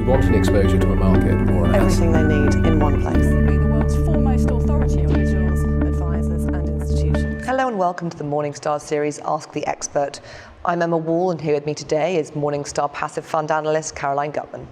you want an exposure to a market or an Everything they need in one place. Be the world's foremost authority on Individuals, advisors and institutions. Hello and welcome to the Morningstar series Ask the Expert. I'm Emma Wall, and here with me today is Morningstar passive fund analyst Caroline Gutman.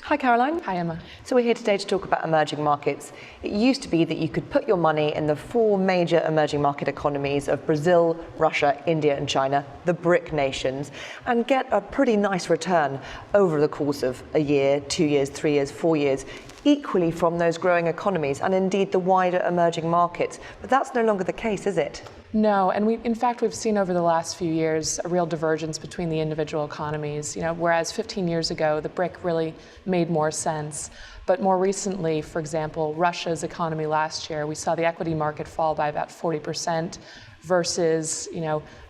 Hi Caroline. Hi Emma. So we're here today to talk about emerging markets. It used to be that you could put your money in the four major emerging market economies of Brazil, Russia, India and China, the BRIC nations, and get a pretty nice return over the course of a year, 2 years, 3 years, 4 years, equally from those growing economies and indeed the wider emerging markets. But that's no longer the case, is it? No, and in fact, we've seen over the last few years a real divergence between the individual economies. Whereas 15 years ago, the BRIC really made more sense. But more recently, for example, Russia's economy last year, we saw the equity market fall by about 40% versus,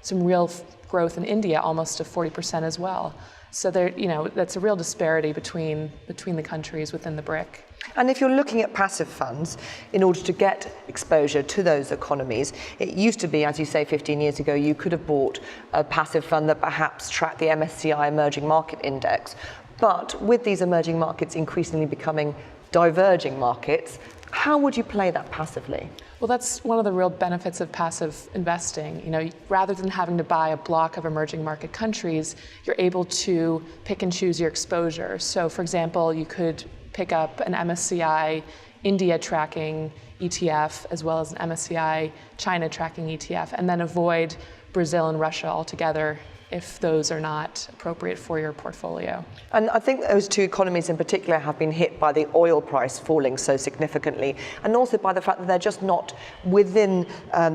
some real growth in India, almost to 40% as well. So that's a real disparity between the countries within the BRIC. And if you're looking at passive funds, in order to get exposure to those economies, it used to be, as you say, 15 years ago, you could have bought a passive fund that perhaps tracked the MSCI Emerging Market Index. But with these emerging markets increasingly becoming diverging markets, how would you play that passively? Well, that's one of the real benefits of passive investing. Rather than having to buy a block of emerging market countries, you're able to pick and choose your exposure. So, for example, you could pick up an MSCI India tracking ETF as well as an MSCI China tracking ETF, and then avoid Brazil and Russia altogether if those are not appropriate for your portfolio. And I think those two economies in particular have been hit by the oil price falling so significantly, and also by the fact that they're just not within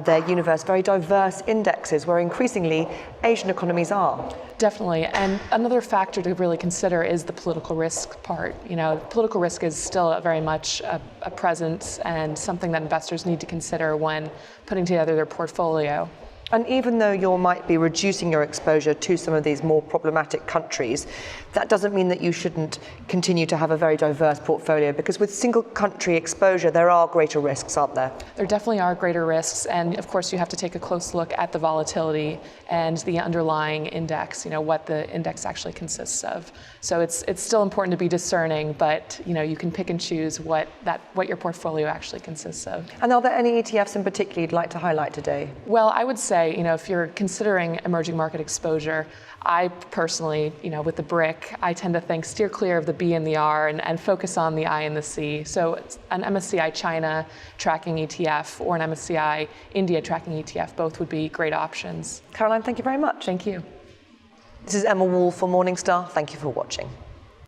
their universe very diverse indexes, where increasingly Asian economies are. Definitely, and another factor to really consider is the political risk part. Political risk is still very much a presence and something that investors need to consider when putting together their portfolio. And even though you might be reducing your exposure to some of these more problematic countries, that doesn't mean that you shouldn't continue to have a very diverse portfolio, because with single country exposure, there are greater risks, aren't there? There definitely are greater risks, and of course you have to take a close look at the volatility and the underlying index, what the index actually consists of. So it's still important to be discerning, but you can pick and choose what your portfolio actually consists of. And are there any ETFs in particular you'd like to highlight today? Well, I would say, if you're considering emerging market exposure, I personally, with the BRIC, I tend to steer clear of the B and the R and focus on the I and the C. So an MSCI China tracking ETF or an MSCI India tracking ETF, both would be great options. Caroline, thank you very much. Thank you. This is Emma Wall for Morningstar. Thank you for watching.